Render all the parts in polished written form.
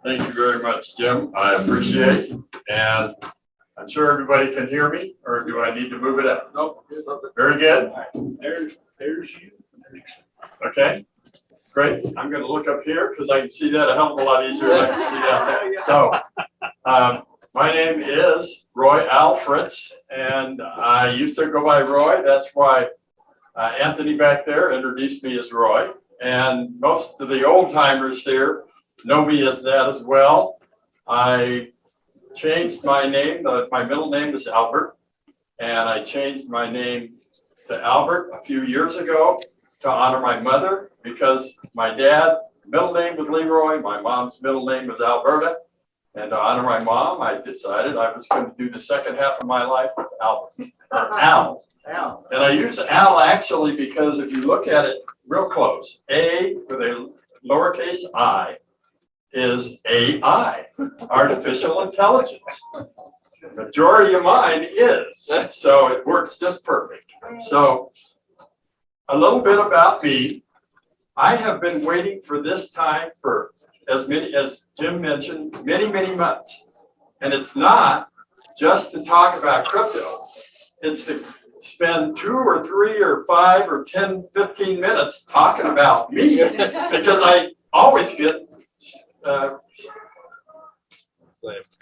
Thank you very much, Jim. I appreciate it. And I'm sure everybody can hear me, or do I need to move it up? Nope. Very good. There's you. Okay, great. I'm going to look up here because I can see that a hell of a lot easier than I can see down there. So my name is Roy Al Fritts, and I used to go by Roy. That's why Anthony back there introduced me as Roy. And most of the old timers here know me as that as well. I changed my name. My middle name is Albert, and I changed my name to Albert a few years ago to honor my mother, because my dad's middle name was Leroy, my mom's middle name was Alberta, and to honor my mom, I decided I was going to do the second half of my life with Albert, or Al. And I use Al actually because if you look at it real close, A with a lowercase I is AI, artificial intelligence. The majority of mine is, so it works just perfect. So a little bit about me. I have been waiting for this time for as Jim mentioned, many months. And it's not just to talk about crypto. It's to spend 2 or 3 or 5 or 10, 15 minutes talking about me, because I always get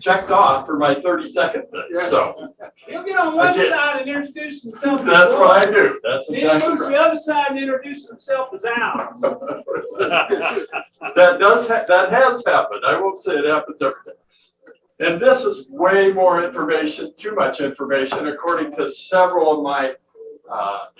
checked off for my 30-second thing. So He'll get on one side and introduce himself. That's what I do. That's exactly right. He moves the other side and introduces himself as Al. That has happened. I won't say it happens every day. And this is way more information, too much information, according to several of my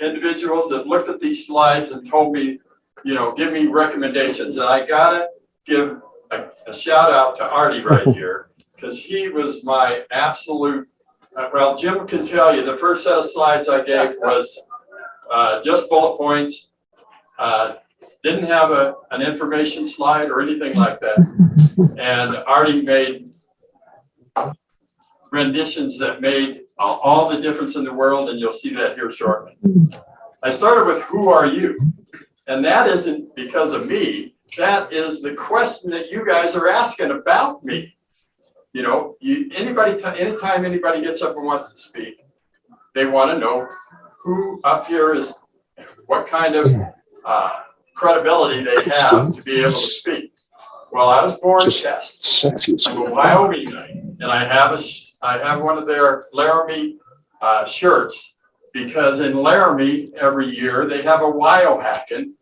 individuals that looked at these slides and told me, give me recommendations. And I gotta give a shout out to Artie right here, because he was my absolute, well, Jim can tell you, the first set of slides I gave was just bullet points, didn't have an information slide or anything like that. And Artie made renditions that made all the difference in the world, and you'll see that here shortly. I started with, who are you? And that isn't because of me. That is the question that you guys are asking about me. Anytime anybody gets up and wants to speak, they want to know who up here is, what kind of credibility they have to be able to speak. Well, I was born Chest. I'm a Wyomingite, and I have one of their Laramie shirts, because in Laramie every year they have a Wyohacking,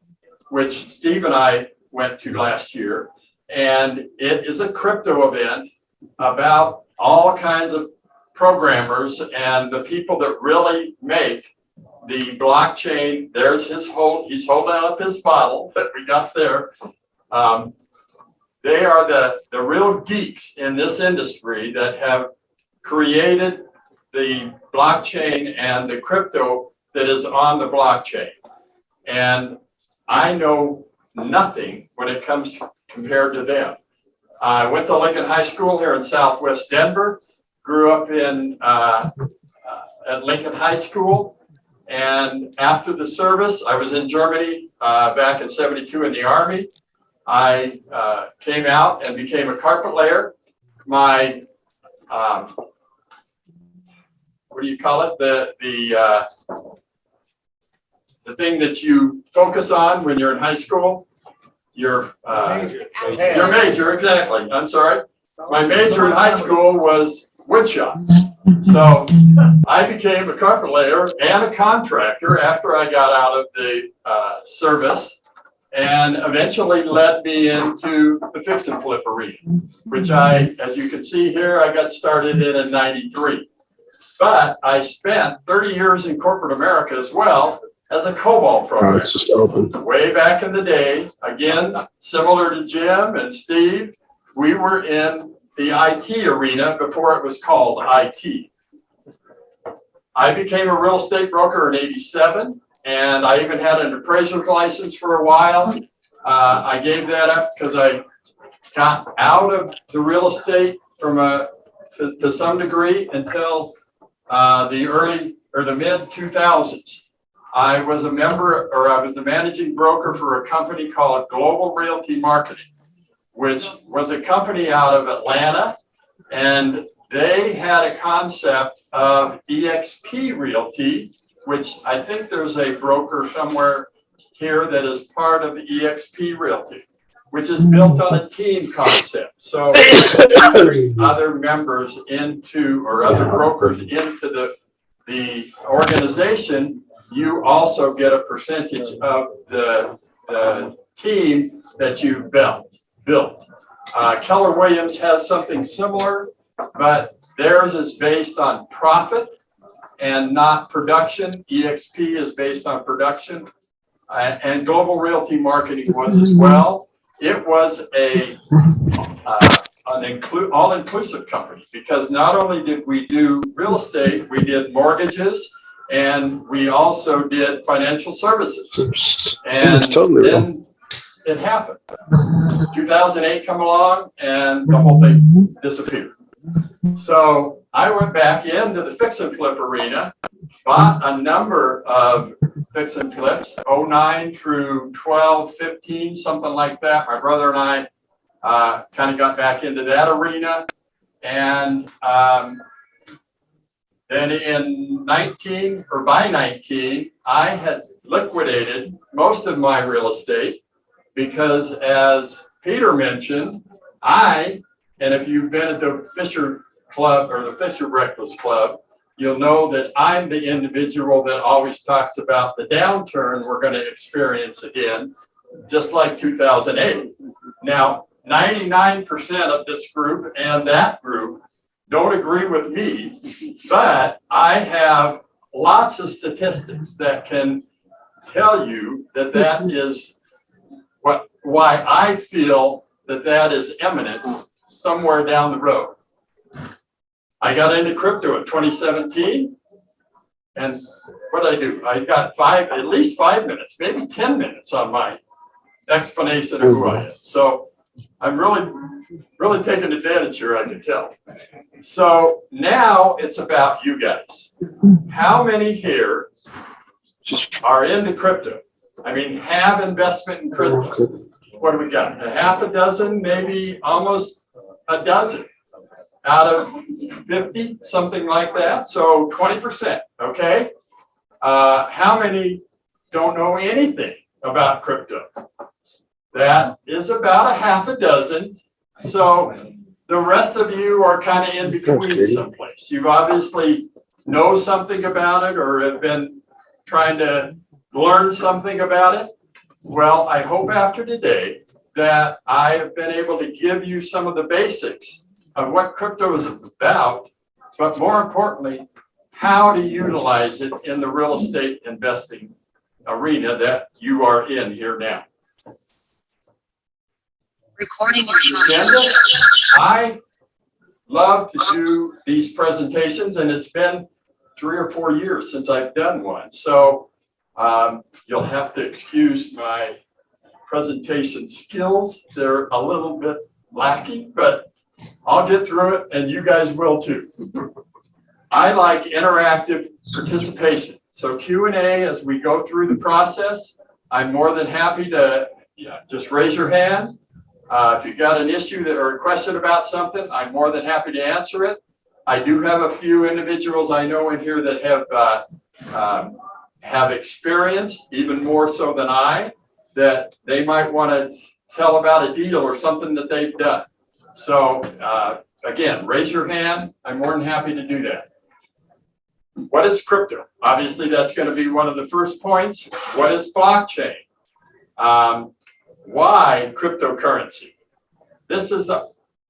which Steve and I went to last year, and it is a crypto event about all kinds of programmers and the people that really make the blockchain. There's he's holding up his bottle that we got there. They are the real geeks in this industry that have created the blockchain and the crypto that is on the blockchain. And I know nothing when it comes compared to them. I went to Lincoln High School here in Southwest Denver, grew up at Lincoln High School. And after the service, I was in Germany back in '72 in the Army. I came out and became a carpet layer. My, what do you call it? The thing that you focus on when you're in high school, your major, exactly. I'm sorry. My major in high school was woodshop. So I became a carpet layer and a contractor after I got out of the service, and eventually led me into the fix and flip arena, which as you can see here, I got started in '93. But I spent 30 years in corporate America as well as a COBOL programmer. It's just open. Way back in the day, again, similar to Jim and Steve, we were in the IT arena before it was called IT. I became a real estate broker in '87, and I even had an appraiser's license for a while. I gave that up because I got out of the real estate to some degree until the early or the mid 2000s. I was the managing broker for a company called Global Realty Marketing. which was a company out of Atlanta, and they had a concept of EXP Realty, which I think there's a broker somewhere here that is part of the EXP Realty, which is built on a team concept. So other members into, or other brokers into the organization, you also get a percentage of the team that you've built. Keller Williams has something similar, but theirs is based on profit and not production. EXP is based on production, and Global Realty Marketing was as well. It was an all-inclusive company, because not only did we do real estate, we did mortgages, and we also did financial services. And then it happened. 2008 come along, and the whole thing disappeared. So I went back into the fix and flip arena, bought a number of fix and flips, 09 through 12, 15, something like that. My brother and I kind of got back into that arena. And then in 19, or by 19, I had liquidated most of my real estate, because as Peter mentioned, and if you've been at the Fisher Club or the Fisher Breakfast Club, you'll know that I'm the individual that always talks about the downturn we're going to experience again, just like 2008. Now, 99% of this group and that group don't agree with me, but I have lots of statistics that can tell you that that is why I feel that is imminent somewhere down the road. I got into crypto in 2017, and what did I do? I got at least 5 minutes, maybe 10 minutes on my explanation of who I am. So I'm really taking advantage here, I can tell. So now it's about you guys. How many here are into crypto? I mean, have investment in crypto. What do we got? A half a dozen, maybe almost a dozen out of 50, something like that. So 20%, okay? How many don't know anything about crypto? That is about a half a dozen. So the rest of you are kind of in between someplace. You obviously know something about it, or have been trying to learn something about it. Well, I hope after today that I have been able to give you some of the basics of what crypto is about, but more importantly, how to utilize it in the real estate investing arena that you are in here now. Recording. I love to do these presentations, and it's been 3 or 4 years since I've done one. So you'll have to excuse my presentation skills. They're a little bit lacking, but I'll get through it, and you guys will too. I like interactive participation. So Q&A as we go through the process. I'm more than happy to just raise your hand. If you've got an issue or a question about something, I'm more than happy to answer it. I do have a few individuals I know in here that have experience, even more so than I, that they might want to tell about a deal or something that they've done. So again, raise your hand. I'm more than happy to do that. What is crypto? Obviously, that's going to be one of the first points. What is blockchain? Why cryptocurrency? This is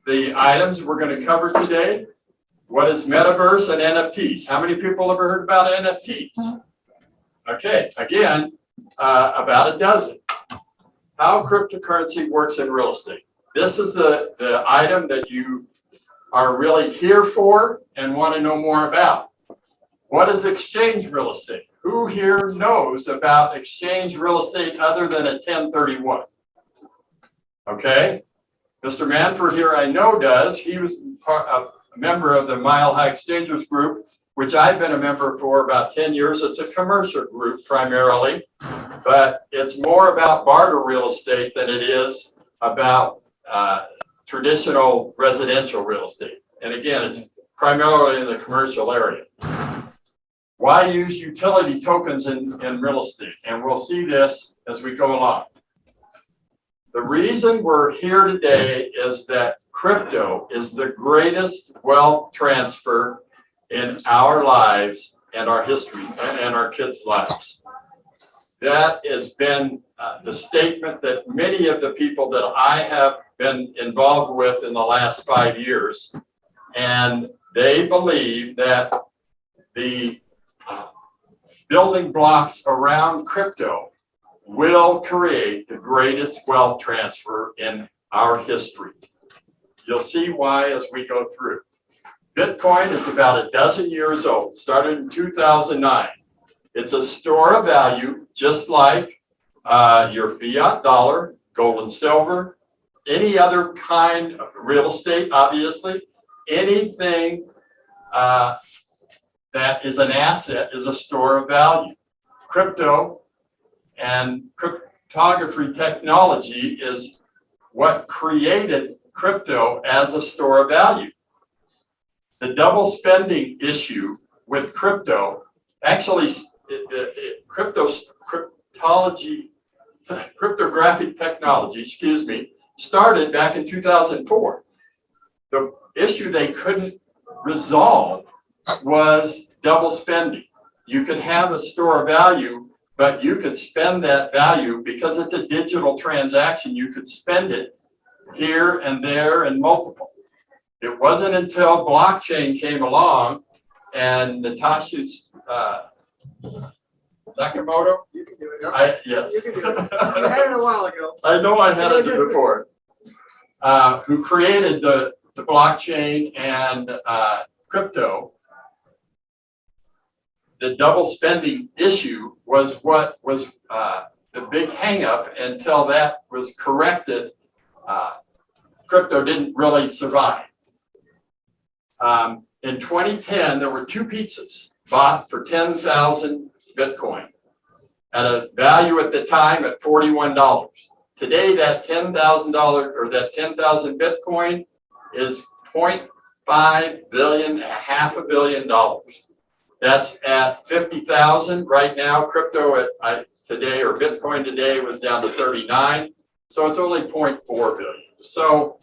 the items we're going to cover today. What is metaverse and NFTs? How many people have ever heard about NFTs? Okay, again, about a dozen. How cryptocurrency works in real estate. This is the item that you are really here for and want to know more about. What is exchange real estate? Who here knows about exchange real estate other than a 1031? Okay, Mr. Manford here I know does. He was a member of the Mile High Exchangers group, which I've been a member for about 10 years. It's a commercial group primarily, but it's more about barter real estate than it is about traditional residential real estate. And again, it's primarily in the commercial area. Why use utility tokens in real estate? And we'll see this as we go along. The reason we're here today is that crypto is the greatest wealth transfer in our lives and our history and our kids' lives. That has been the statement that many of the people that I have been involved with in the last 5 years, and they believe that the building blocks around crypto will create the greatest wealth transfer in our history. You'll see why as we go through. Bitcoin is about a dozen years old, started in 2009. It's a store of value, just like your fiat dollar, gold and silver, any other kind of real estate, obviously. Anything that is an asset is a store of value. Crypto and cryptography technology is what created crypto as a store of value. The double spending issue with crypto, actually, cryptographic technology, started back in 2004. The issue they couldn't resolve was double spending. You could have a store of value, but you could spend that value because it's a digital transaction. You could spend it here and there and multiple. It wasn't until blockchain came along and Natasha's Nakamoto. You can do it. Yes. You can do it. I had it a while ago. I know I had it before. Who created the blockchain and crypto. The double spending issue was what was the big hang up. Until that was corrected, crypto didn't really survive. In 2010, there were 2 pizzas bought for 10,000 Bitcoin at a value at the time at $41. Today, that $10,000 or that 10,000 Bitcoin is 0.5 billion, half a billion dollars. That's at 50,000 right now. Crypto today, or Bitcoin today, was down to 39. So it's only 0.4 billion. So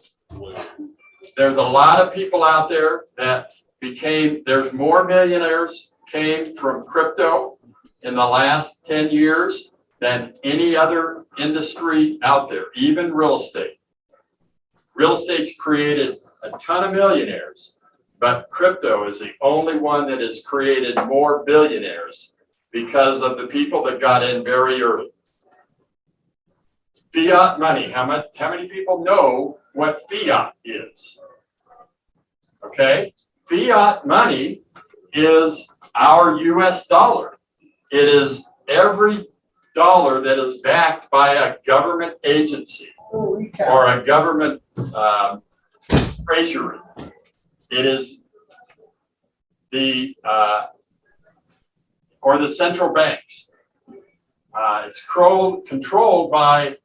there's a lot of people out there that there's more millionaires came from crypto in the last 10 years than any other industry out there, even real estate. Real estate's created a ton of millionaires, but crypto is the only one that has created more billionaires because of the people that got in very early. Fiat money, how many people know what fiat is? Okay, fiat money is our US dollar. It is every dollar that is backed by a government agency or a government treasury. It is the or the central banks. It's controlled by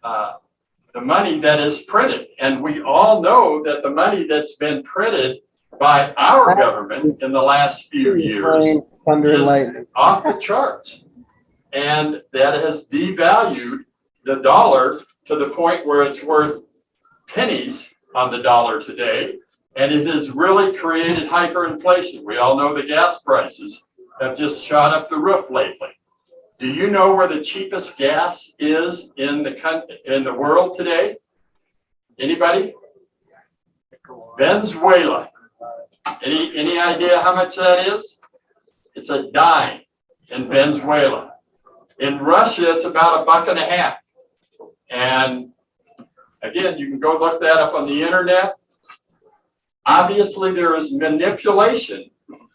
the money that is printed. And we all know that the money that's been printed by our government in the last few years is off the charts. And that has devalued the dollar to the point where it's worth pennies on the dollar today. And it has really created hyperinflation. We all know the gas prices have just shot up the roof lately. Do you know where the cheapest gas is in the world today? Anybody? Venezuela. Any idea how much that is? It's a dime in Venezuela. In Russia, it's about $1.50. And again, you can go look that up on the internet. Obviously, there is manipulation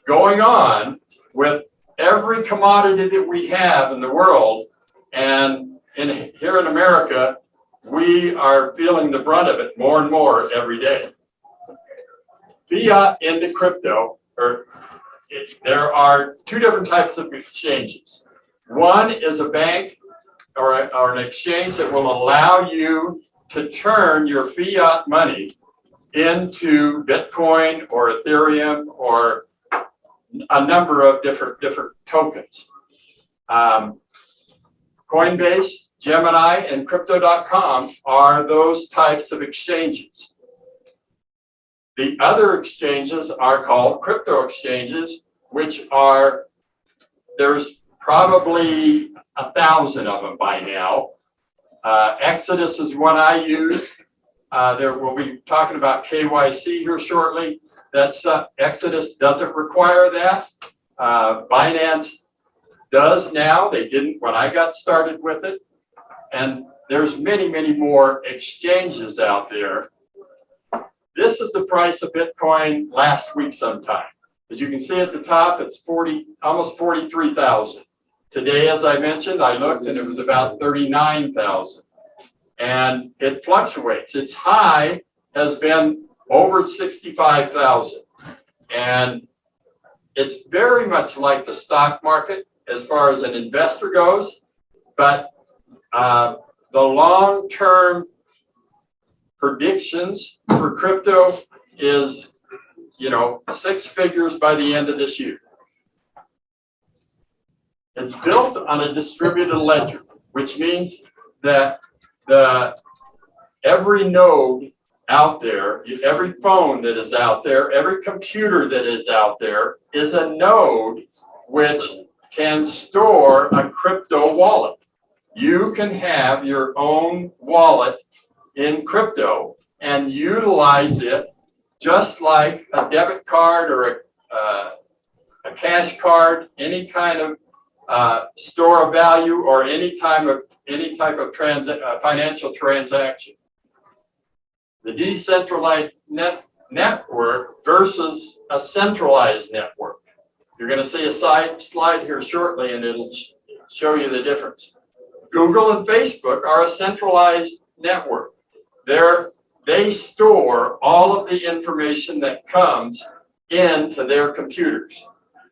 going on with every commodity that we have in the world. And here in America, we are feeling the brunt of it more and more every day. Fiat into crypto, there are 2 different types of exchanges. One is a bank or an exchange that will allow you to turn your fiat money into Bitcoin or Ethereum or a number of different tokens. Coinbase, Gemini, and Crypto.com are those types of exchanges. The other exchanges are called crypto exchanges, which are, there's probably 1,000 of them by now. Exodus is one I use. We'll be talking about KYC here shortly. That's Exodus doesn't require that. Binance does now. They didn't when I got started with it. And there's many, many more exchanges out there. This is the price of Bitcoin last week sometime. As you can see at the top, it's almost 43,000. Today, as I mentioned, I looked and it was about 39,000. And it fluctuates. Its high has been over 65,000. And it's very much like the stock market as far as an investor goes, but the long-term predictions for crypto is, 6 figures by the end of this year. It's built on a distributed ledger, which means that every node out there, every phone that is out there, every computer that is out there is a node which can store a crypto wallet. You can have your own wallet in crypto and utilize it just like a debit card or a cash card, any kind of store of value or any type of financial transaction. The decentralized network versus a centralized network. You're going to see a slide here shortly, and it'll show you the difference. Google and Facebook are a centralized network. They store all of the information that comes into their computers,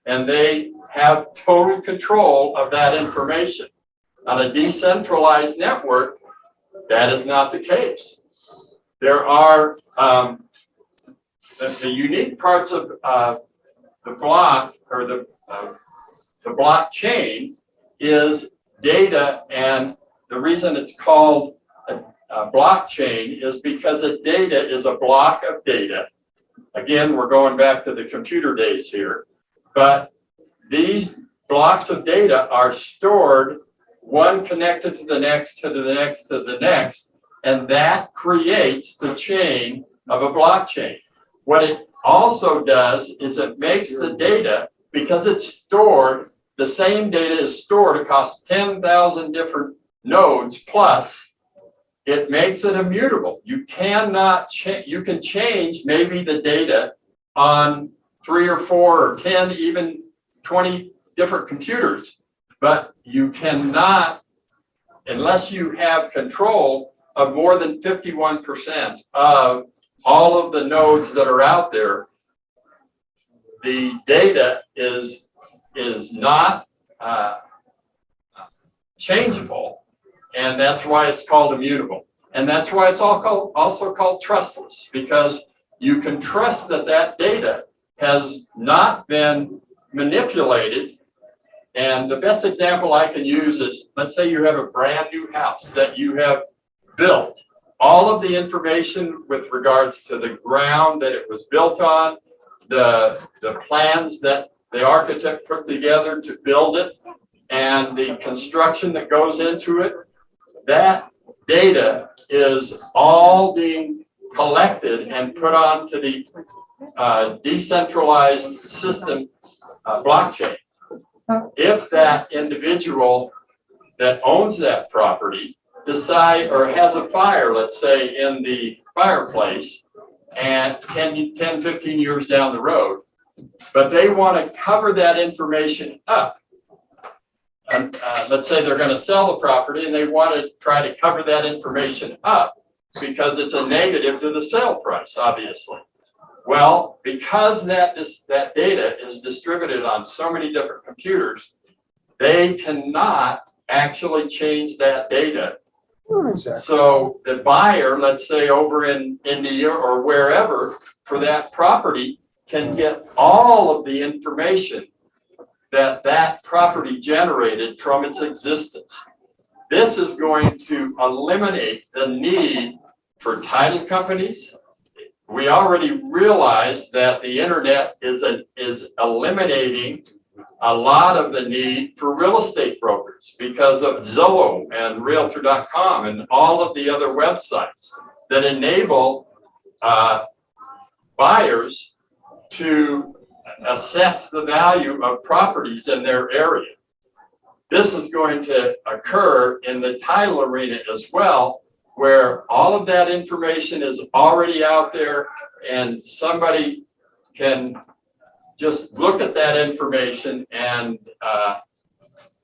and they have total control of that information. On a decentralized network, that is not the case. There are the unique parts of the block or the blockchain is data, and the reason it's called a blockchain is because a data is a block of data. Again, we're going back to the computer days here, but these blocks of data are stored, one connected to the next, to the next, to the next, and that creates the chain of a blockchain. What it also does is it makes the data, because it's stored, the same data is stored across 10,000 different nodes plus, it makes it immutable. You cannot change, you can change maybe the data on 3 or 4 or 10, even 20 different computers, but you cannot, unless you have control of more than 51% of all of the nodes that are out there, the data is not changeable, and that's why it's called immutable. And that's why it's also called trustless, because you can trust that that data has not been manipulated. And the best example I can use is, let's say you have a brand new house that you have built. All of the information with regards to the ground that it was built on, the plans that the architect put together to build it, and the construction that goes into it, that data is all being collected and put onto the decentralized system blockchain. If that individual that owns that property decide or has a fire, let's say in the fireplace, and 10, 15 years down the road, but they want to cover that information up. And let's say they're going to sell the property and they want to try to cover that information up because it's a negative to the sale price, obviously. Well, because that data is distributed on so many different computers, they cannot actually change that data Exactly. So the buyer, let's say over in India or wherever for that property, can get all of the information that that property generated from its existence. This is going to eliminate the need for title companies. We already realize that the internet is eliminating a lot of the need for real estate brokers because of Zillow and Realtor.com and all of the other websites that enable buyers to assess the value of properties in their area. This is going to occur in the title arena as well, where all of that information is already out there and somebody can just look at that information and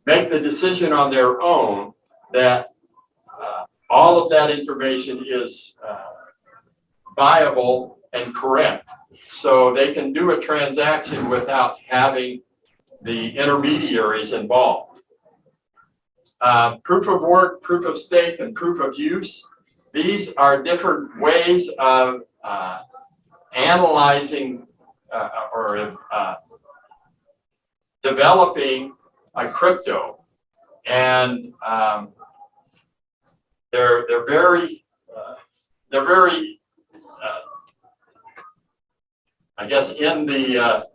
make the decision on their own that all of that information is viable and correct. So they can do a transaction without having the intermediaries involved. Proof of work, proof of stake, and proof of use. These are different ways of analyzing or developing a crypto, and they're very I guess in the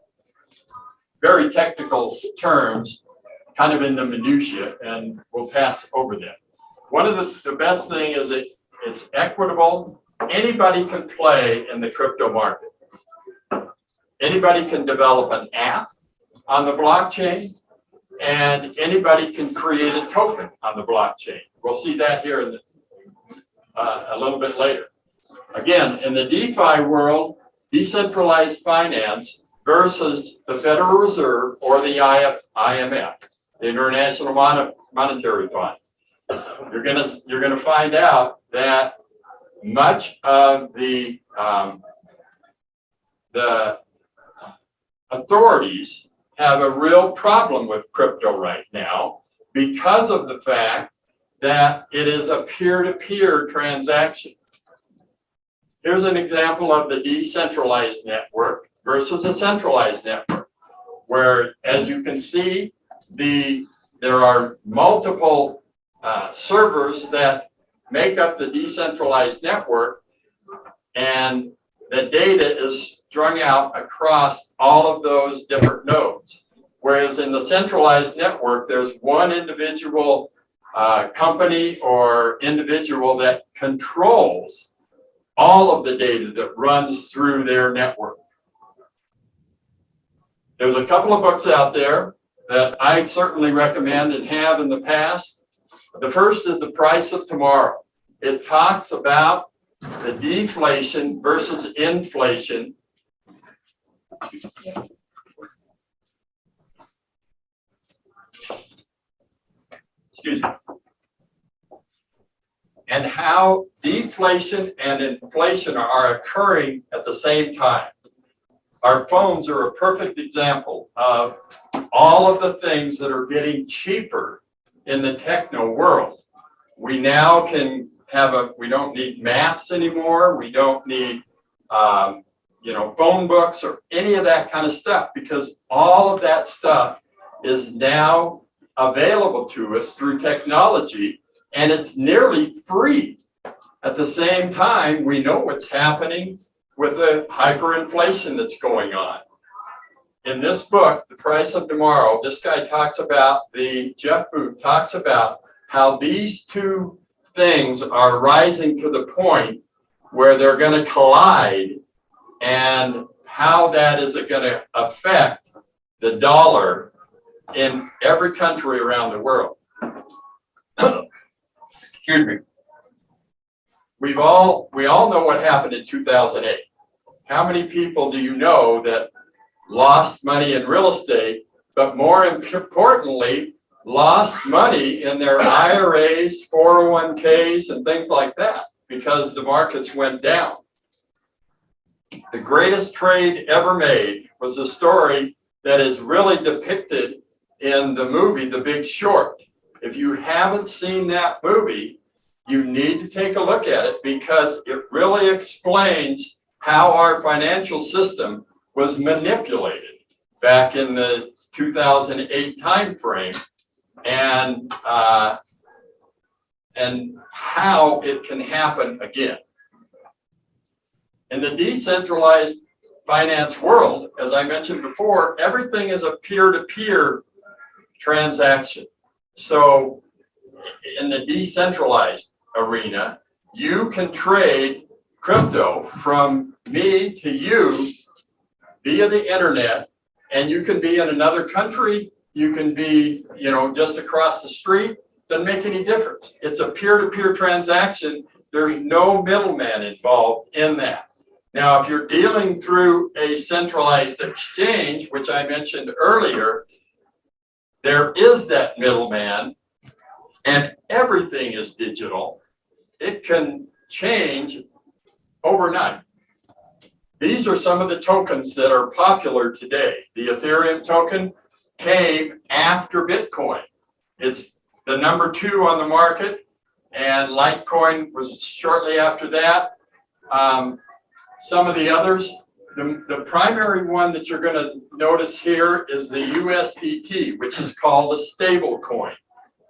very technical terms, kind of in the minutia, and we'll pass over that. One of the best thing is it's equitable. Anybody can play in the crypto market. Anybody can develop an app on the blockchain, and anybody can create a token on the blockchain. We'll see that here in a little bit later. Again, in the DeFi world, decentralized finance versus the Federal Reserve or the IMF, the International Monetary Fund. You're gonna find out that much of the authorities have a real problem with crypto right now because of the fact that it is a peer-to-peer transaction. Here's an example of the decentralized network versus a centralized network, where, as you can see, there are multiple servers that make up the decentralized network, and the data is strung out across all of those different nodes. Whereas in the centralized network, there's one individual company or individual that controls all of the data that runs through their network. There's a couple of books out there that I certainly recommend and have in the past. The first is The Price of Tomorrow. It talks about the deflation versus inflation. Excuse me. And how deflation and inflation are occurring at the same time. Our phones are a perfect example of all of the things that are getting cheaper in the techno world. We now can have we don't need maps anymore. We don't need, phone books or any of that kind of stuff, because all of that stuff is now available to us through technology, and it's nearly free. At the same time, we know what's happening with the hyperinflation that's going on. In this book, The Price of Tomorrow, this guy talks about, Jeff Booth talks about how these two things are rising to the point where they're going to collide, and how that is going to affect the dollar in every country around the world. Excuse me. We all know what happened in 2008. How many people do you know that lost money in real estate, but more importantly, lost money in their IRAs, 401ks, and things like that because the markets went down? The greatest trade ever made was a story that is really depicted in the movie The Big Short. If you haven't seen that movie, you need to take a look at it because it really explains how our financial system was manipulated back in the 2008 timeframe, and how it can happen again. In the decentralized finance world, as I mentioned before, everything is a peer-to-peer transaction. So in the decentralized arena, you can trade crypto from me to you via the internet, and you can be in another country, you can be, just across the street, doesn't make any difference. It's a peer-to-peer transaction. There's no middleman involved in that. Now, if you're dealing through a centralized exchange, which I mentioned earlier, there is that middleman, and everything is digital. It can change overnight. These are some of the tokens that are popular today. The Ethereum token came after Bitcoin. It's the number 2 on the market, and Litecoin was shortly after that. Some of the others, the primary one that you're going to notice here is the USDT, which is called a stable coin.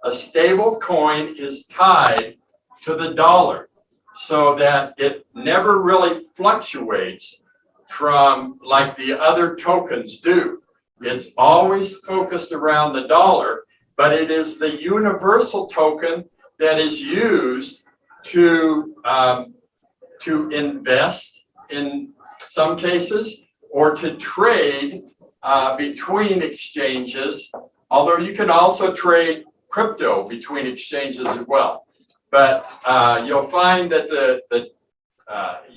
A stable coin is tied to the dollar so that it never really fluctuates from like the other tokens do. It's always focused around the dollar, but it is the universal token that is used to invest in some cases, or to trade between exchanges, although you can also trade crypto between exchanges as well. But you'll find that the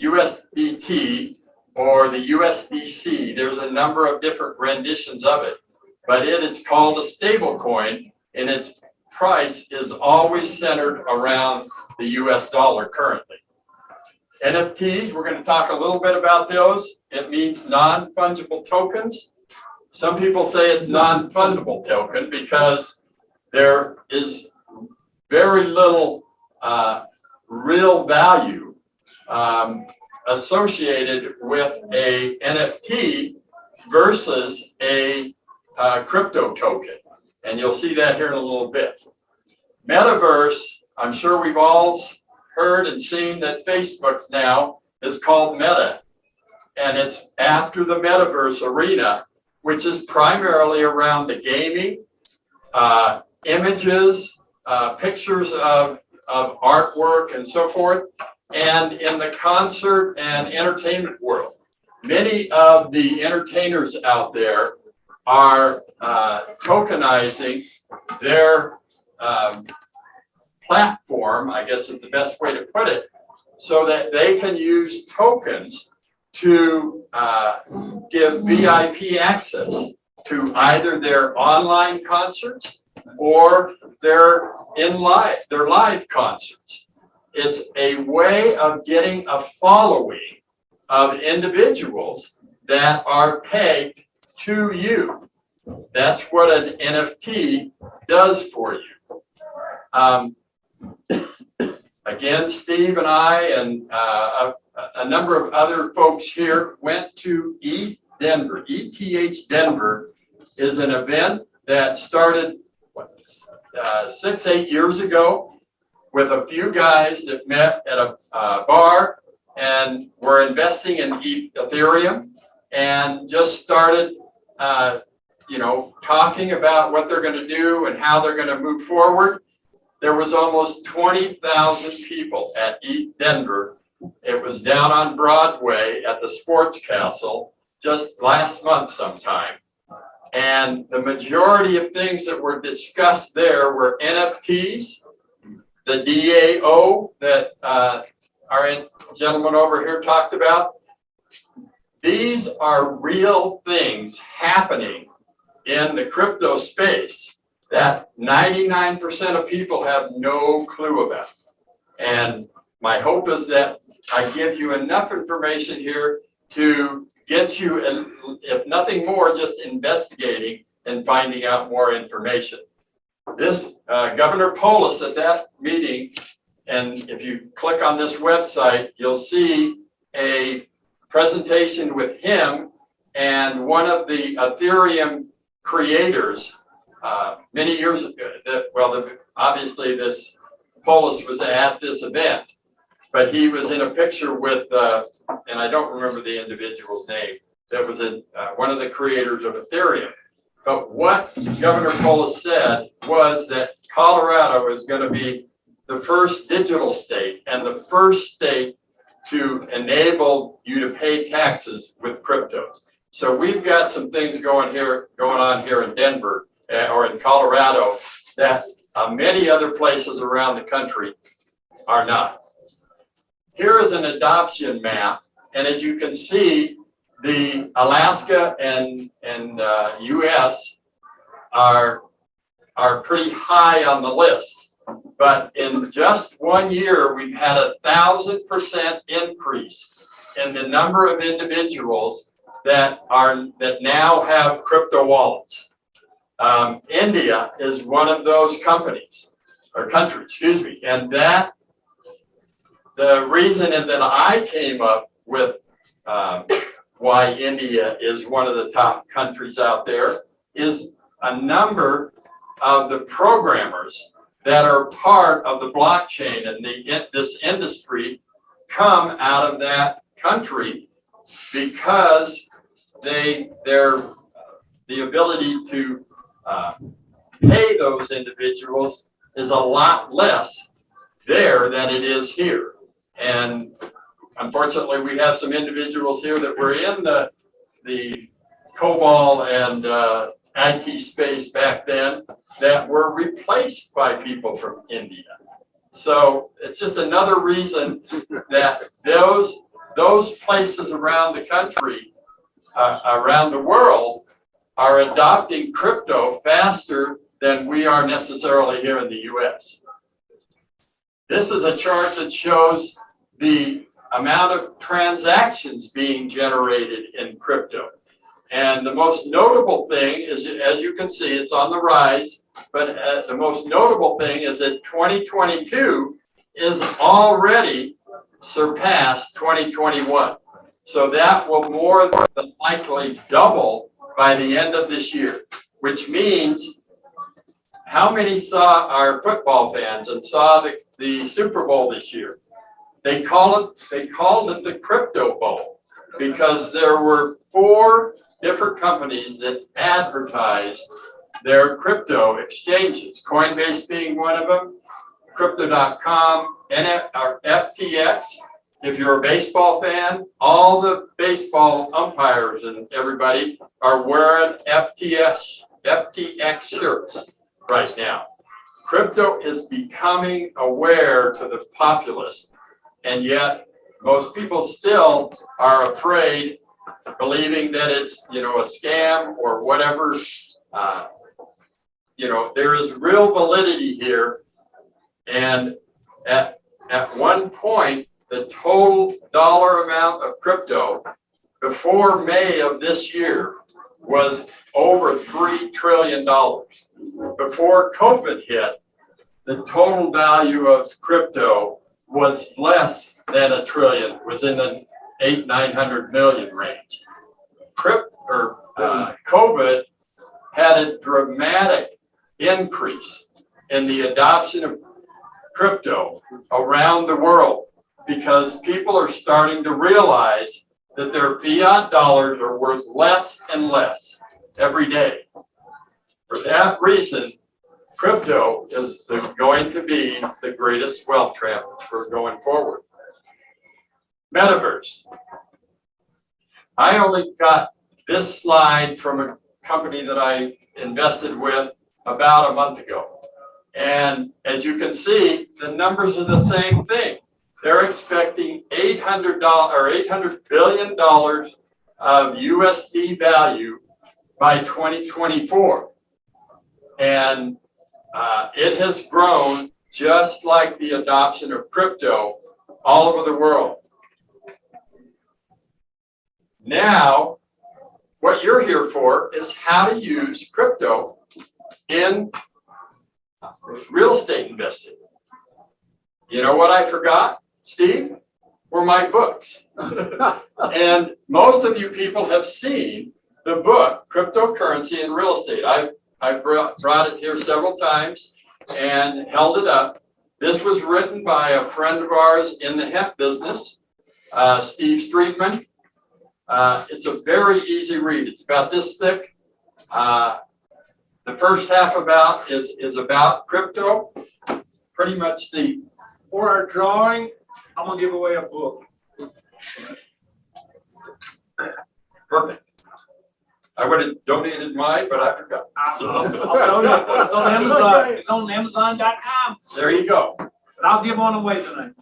USDT or the USDC, there's a number of different renditions of it, but it is called a stable coin, and its price is always centered around the US dollar currently. NFTs, we're going to talk a little bit about those. It means non-fungible tokens. Some people say it's non-fungible token because there is very little real value associated with a NFT versus a crypto token. And you'll see that here in a little bit. Metaverse, I'm sure we've all heard and seen that Facebook now is called Meta. And it's after the metaverse arena, which is primarily around the gaming, images, pictures of artwork and so forth, and in the concert and entertainment world. Many of the entertainers out there are tokenizing their platform, I guess is the best way to put it, so that they can use tokens to give VIP access to either their online concerts or their live concerts. It's a way of getting a following of individuals that are pegged to you. That's what an NFT does for you. Again, Steve and I and a number of other folks here went to ETH Denver. ETH Denver is an event that started 6-8 years ago with a few guys that met at a bar and were investing in Ethereum and just started talking about what they're going to do and how they're going to move forward. There was almost 20,000 people at ETH Denver. It was down on Broadway at the Sports Castle just last month sometime. And the majority of things that were discussed there were NFTs, the DAO that our gentleman over here talked about. These are real things happening in the crypto space that 99% of people have no clue about. And my hope is that I give you enough information here to get you, if nothing more, just investigating and finding out more information. This Governor Polis at that meeting and if you click on this website, you'll see a presentation with him and one of the Ethereum creators many years ago. Obviously this Polis was at this event, but he was in a picture with, and I don't remember the individual's name, that was one of the creators of Ethereum. But what Governor Polis said was that Colorado is going to be the first digital state and the first state to enable you to pay taxes with cryptos. So we've got some things going on here in Denver or in Colorado that many other places around the country are not. Here is an adoption map, and as you can see, the Alaska and U.S. are pretty high on the list. But in just 1 year, we've had 1,000% increase in the number of individuals that now have crypto wallets. India is one of those countries, and that the reason that I came up with why India is one of the top countries out there is a number of the programmers that are part of the blockchain and this industry come out of that country because the ability to pay those individuals is a lot less there than it is here. And unfortunately, we have some individuals here that were in the COBOL and IT space back then that were replaced by people from India. So it's just another reason that those places around the country, around the world, are adopting crypto faster than we are necessarily here in the US. This is a chart that shows the amount of transactions being generated in crypto. And the most notable thing is, as you can see, it's on the rise, but the most notable thing is that 2022 is already surpassed 2021. So that will more than likely double by the end of this year, which means how many saw our football fans and saw the Super Bowl this year? They called it the Crypto Bowl because there were 4 different companies that advertised their crypto exchanges, Coinbase being one of them, Crypto.com, or FTX. If you're a baseball fan, all the baseball umpires and everybody are wearing FTX shirts right now. Crypto is becoming aware to the populace, and yet most people still are afraid, believing that it's, a scam or whatever. There is real validity here. And at one point, the total dollar amount of crypto before May of this year was over $3 trillion. Before COVID hit, the total value of crypto was less than $1 trillion, was in the 800-900 million range. COVID had a dramatic increase in the adoption of crypto around the world because people are starting to realize that their fiat dollars are worth less and less every day. For that reason, crypto is going to be the greatest wealth transfer going forward. Metaverse. I only got this slide from a company that I invested with about a month ago. And as you can see, the numbers are the same thing. They're expecting $800 billion of USD value by 2024. And it has grown just like the adoption of crypto all over the world. Now, what you're here for is how to use crypto in real estate investing. you know what I forgot, Steve? Were my books. And most of you people have seen the book, Cryptocurrency and Real Estate. I brought it here several times and held it up. This was written by a friend of ours in the hemp business, Steve Streetman. It's a very easy read. It's about this thick. The first half is about crypto. Pretty much For our drawing, I'm gonna give away a book. perfect. I would have donated mine, but I forgot. So, It's on Amazon. It's on Amazon.com. there you go. But I'll give one away tonight.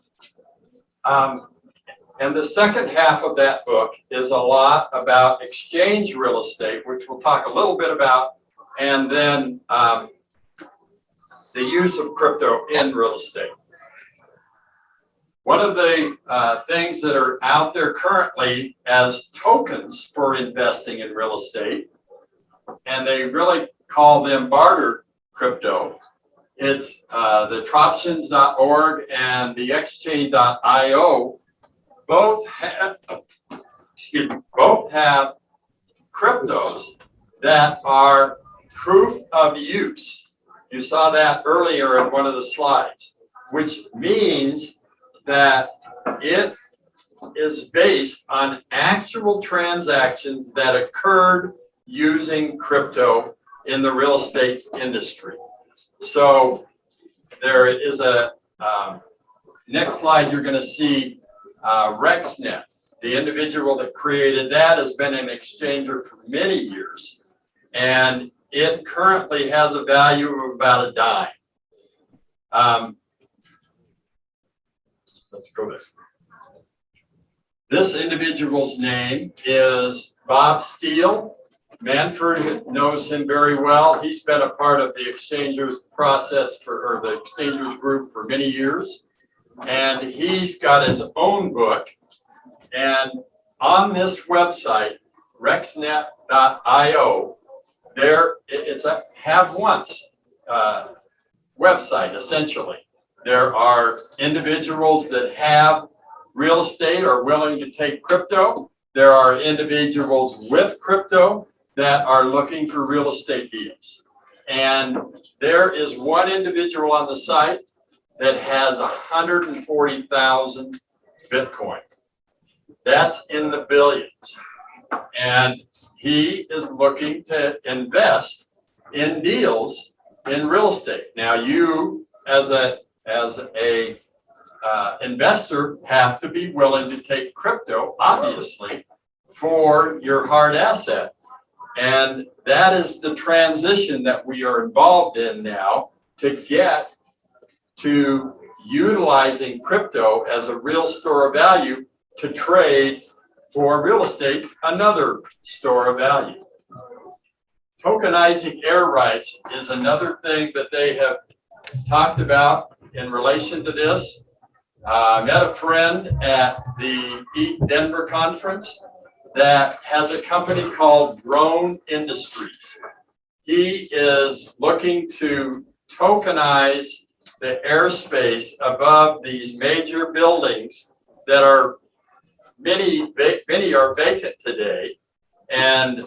And the second half of that book is a lot about exchange real estate, which we'll talk a little bit about, and then the use of crypto in real estate. One of the things that are out there currently as tokens for investing in real estate, and they really call them barter crypto, it's the Troptions.org and the Exchange.io both have cryptos that are proof of use. You saw that earlier in one of the slides, which means that it is based on actual transactions that occurred using crypto in the real estate industry. So there is a next slide, you're going to see RexNet. The individual that created that has been an exchanger for many years, and it currently has a value of about $0.10. Let's go there. This individual's name is Bob Steele. Manford knows him very well. He's been a part of the exchangers process or the exchangers group for many years. And he's got his own book. And on this website, rexnet.io, it's a have once website, essentially. There are individuals that have real estate or willing to take crypto. There are individuals with crypto that are looking for real estate deals. And there is one individual on the site that has 140,000 Bitcoin. That's in the billions. And he is looking to invest in deals in real estate. Now you, as a investor, have to be willing to take crypto, obviously, for your hard asset. And that is the transition that we are involved in now to get to utilizing crypto as a real store of value to trade for real estate, another store of value. Tokenizing air rights is another thing that they have talked about in relation to this. I met a friend at the Eat Denver conference that has a company called Drone Industries. He is looking to tokenize the airspace above these major buildings that are many are vacant today, and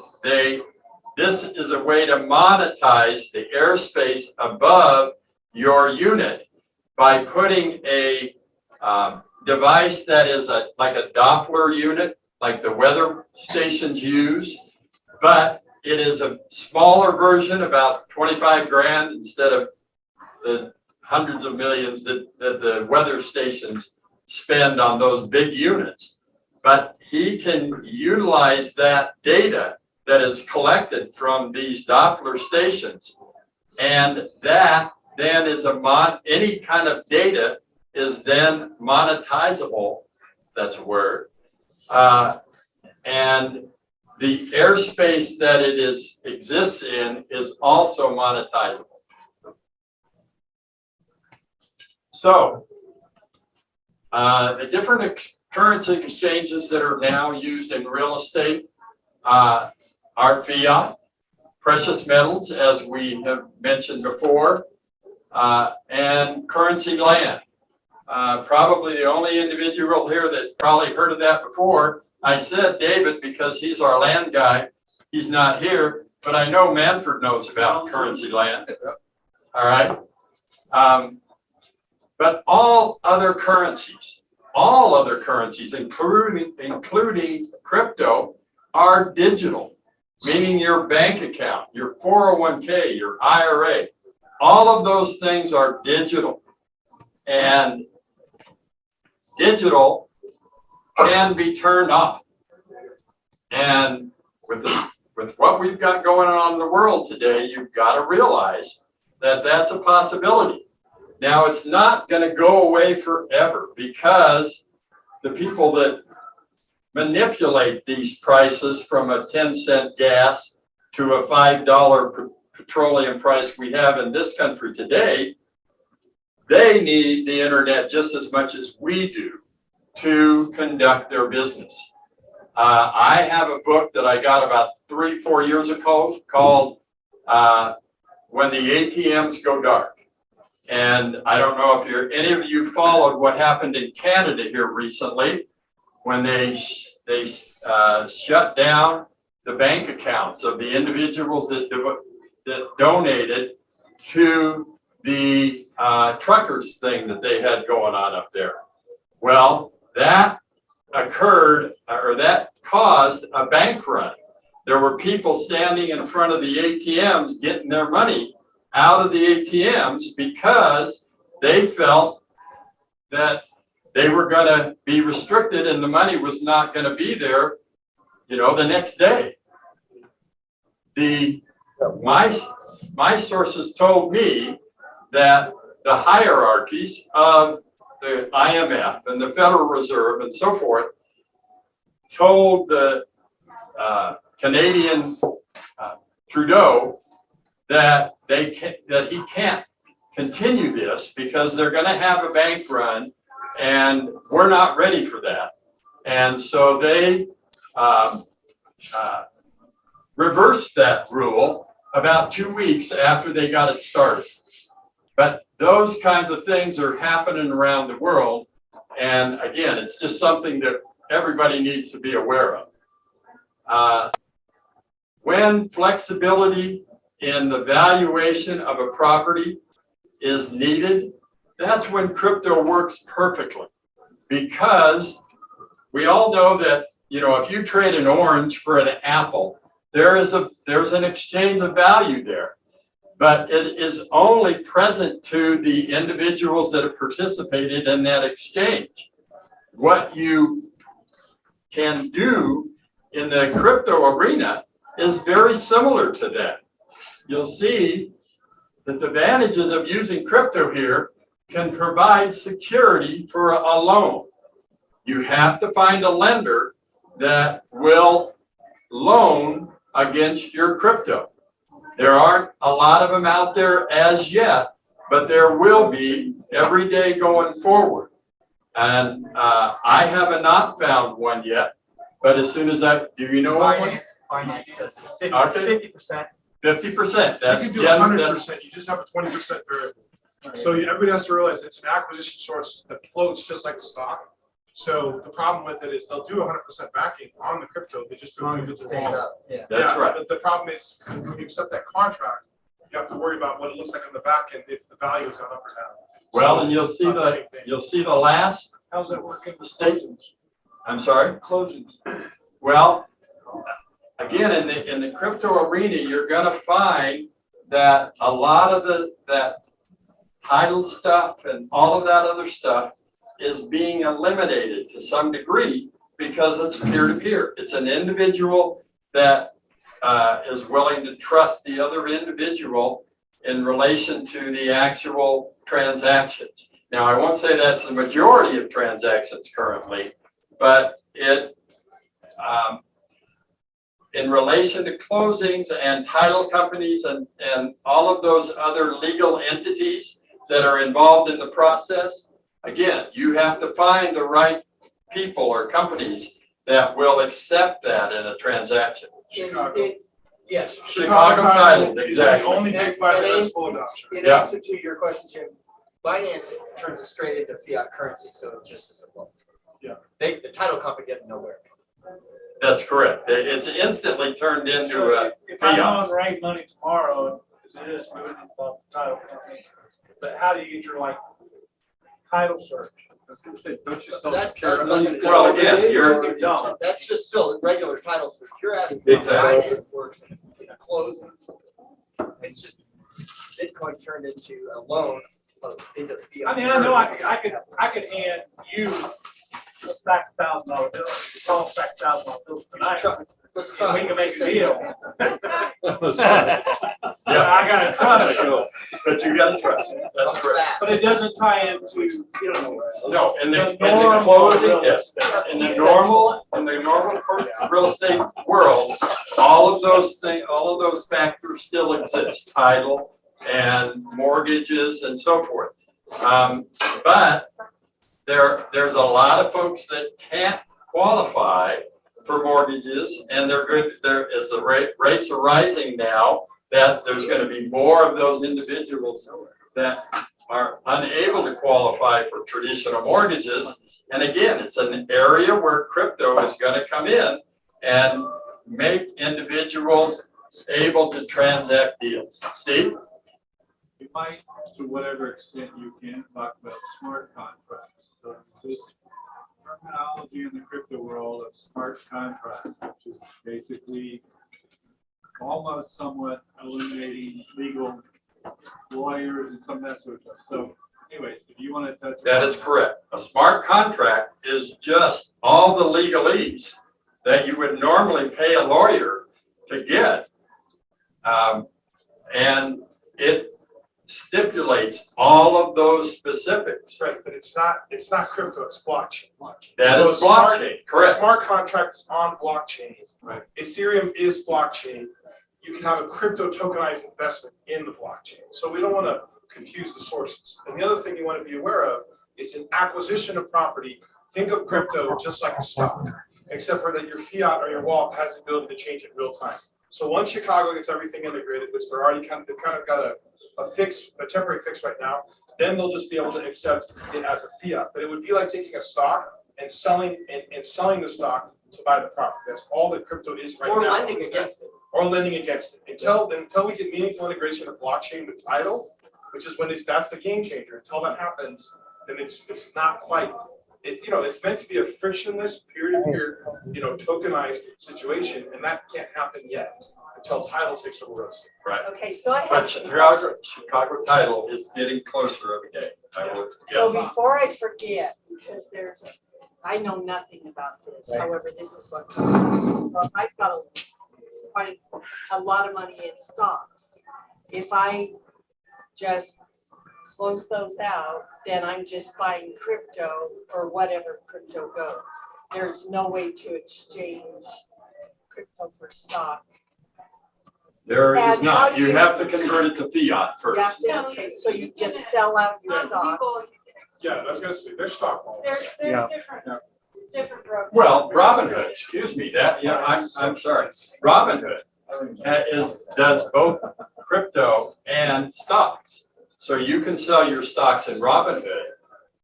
this is a way to monetize the airspace above your unit by putting a device that is like a Doppler unit, like the weather stations use, but it is a smaller version, about 25 grand instead of the hundreds of millions that the weather stations spend on those big units. But he can utilize that data that is collected from these Doppler stations, and that then is any kind of data is then monetizable. That's a word. And the airspace that it exists in is also monetizable. So the different currency exchanges that are now used in real estate are fiat, precious metals, as we have mentioned before, and currency land. Probably the only individual here that probably heard of that before. I said David because he's our land guy. He's not here, but I know Manford knows about currency land. All right. But all other currencies, including crypto, are digital, meaning your bank account, your 401k, your IRA, all of those things are digital. And digital can be turned off. And with what we've got going on in the world today, you've got to realize that that's a possibility. Now, it's not going to go away forever because the people that manipulate these prices from a 10-cent gas to a $5 petroleum price we have in this country today, they need the internet just as much as we do to conduct their business. I have a book that I got about 3-4 years ago called When the ATMs Go Dark. And I don't know if any of you followed what happened in Canada here recently when they shut down the bank accounts of the individuals that donated to the truckers thing that they had going on up there. Well, that occurred, or that caused a bank run. There were people standing in front of the ATMs getting their money out of the ATMs because they felt that they were going to be restricted and the money was not going to be there, the next day. My sources told me that the hierarchies of the IMF and the Federal Reserve and so forth told the Canadian Trudeau that he can't continue this because they're going to have a bank run and we're not ready for that. And so they reversed that rule about 2 weeks after they got it started. But those kinds of things are happening around the world. And again, it's just something that everybody needs to be aware of. When flexibility in the valuation of a property is needed, that's when crypto works perfectly. Because we all know that, if you trade an orange for an apple, there's an exchange of value there. But it is only present to the individuals that have participated in that exchange. What you can do in the crypto arena is very similar to that. You'll see that the advantages of using crypto here can provide security for a loan. You have to find a lender that will loan against your crypto. There aren't a lot of them out there as yet, but there will be every day going forward. And I have not found one yet, but as soon as do you know what? Finance does 50%. 50%. That's you can do 100%. You just have a 20% variable. Right. So everybody has to realize it's an acquisition source that floats just like a stock. So the problem with it is they'll do 100% backing on the crypto. They just do it to the wall. Yeah. That's right. But the problem is when you accept that contract, you have to worry about what it looks like on the back end if the value has gone up or down. Well, So and you'll see the last. How's that working? The closings. I'm sorry. Closings. Well, again, in the crypto arena, you're going to find that a lot of that title stuff and all of that other stuff is being eliminated to some degree because it's peer-to-peer. It's an individual that is willing to trust the other individual in relation to the actual transactions. Now, I won't say that's the majority of transactions currently, but it, in relation to closings and title companies and all of those other legal entities that are involved in the process, again, you have to find the right people or companies that will accept that in a transaction. Chicago. Yes. Chicago title, is exactly. the only big five that has full adoption. In answer to your question, Jim, Binance turns it straight into fiat currency, so it just is a loan. Yeah. The title company gets nowhere. That's correct. It's instantly turned into a If I fiat. want to raise money tomorrow, as it is, we would involve the title company. But how do you get your like title search? I was gonna say, don't you still That care does about nothing it? to Well, do again, with it. you're- No, that's just still regular title search. You're asking Exactly. how Binance works in a closing. It's just Bitcoin turned into a loan into fiat. I mean, I know I could hand you a stack of $1,000 bills, you call a stack of $1,000 bills tonight. Let's try. We can make a deal. Yeah, I gotta trust you. but you gotta trust it. That's correct. But it doesn't tie into, you know. No, in the normal closing, real yes. estate. In the normal real estate world, all of those factors still exist, title and mortgages and so forth. But there's a lot of folks that can't qualify for mortgages, and they're good. As the rates are rising now, that there's going to be more of those individuals that are unable to qualify for traditional mortgages. And again, it's an area where crypto is going to come in and make individuals able to transact deals. Steve? You might, to whatever extent you can, talk about smart contracts. So it's this terminology in the crypto world of smart contracts, which is basically almost somewhat eliminating legal lawyers and some of that sort of stuff. So anyways, if you want to touch. That is correct. A smart contract is just all the legalese that you would normally pay a lawyer to get. And it stipulates all of those specifics. Right, but it's not crypto, it's blockchain. That So is a smart- blockchain, A correct? smart contract is on blockchain. Right. Ethereum is blockchain. You can have a crypto tokenized investment in the blockchain. So we don't want to confuse the sources. And the other thing you want to be aware of is an acquisition of property. Think of crypto just like a stock, except for that your fiat or your wallet has the ability to change it real time. So once Chicago gets everything integrated, which they're already they've kind of got a temporary fix right now, then they'll just be able to accept it as a fiat. But it would be like taking a stock and selling the stock to buy the property. That's all that crypto is right now. Or lending against it. Or lending against it. Until we get meaningful integration of blockchain with title, which is when that's the game changer. Until that happens, then it's not quite. It's meant to be a frictionless, peer-to-peer, tokenized situation, and that can't happen yet until title takes over real estate. Right. Okay, so I But have some Chicago title is getting closer every day. I would, So yeah. before I forget, because I know nothing about this, however, this is what. So I've got quite a lot of money in stocks. If I just close those out, then I'm just buying crypto for whatever crypto goes. There's no way to exchange crypto for stock. There is And how not. do You you- have to convert it to fiat You have first. to, okay, so you just sell out your stocks. Yeah, I was gonna say, there's stock loans. There's different brokers. Well, Robinhood, excuse me, I'm sorry. Robinhood does both crypto and stocks. So you can sell your stocks in Robinhood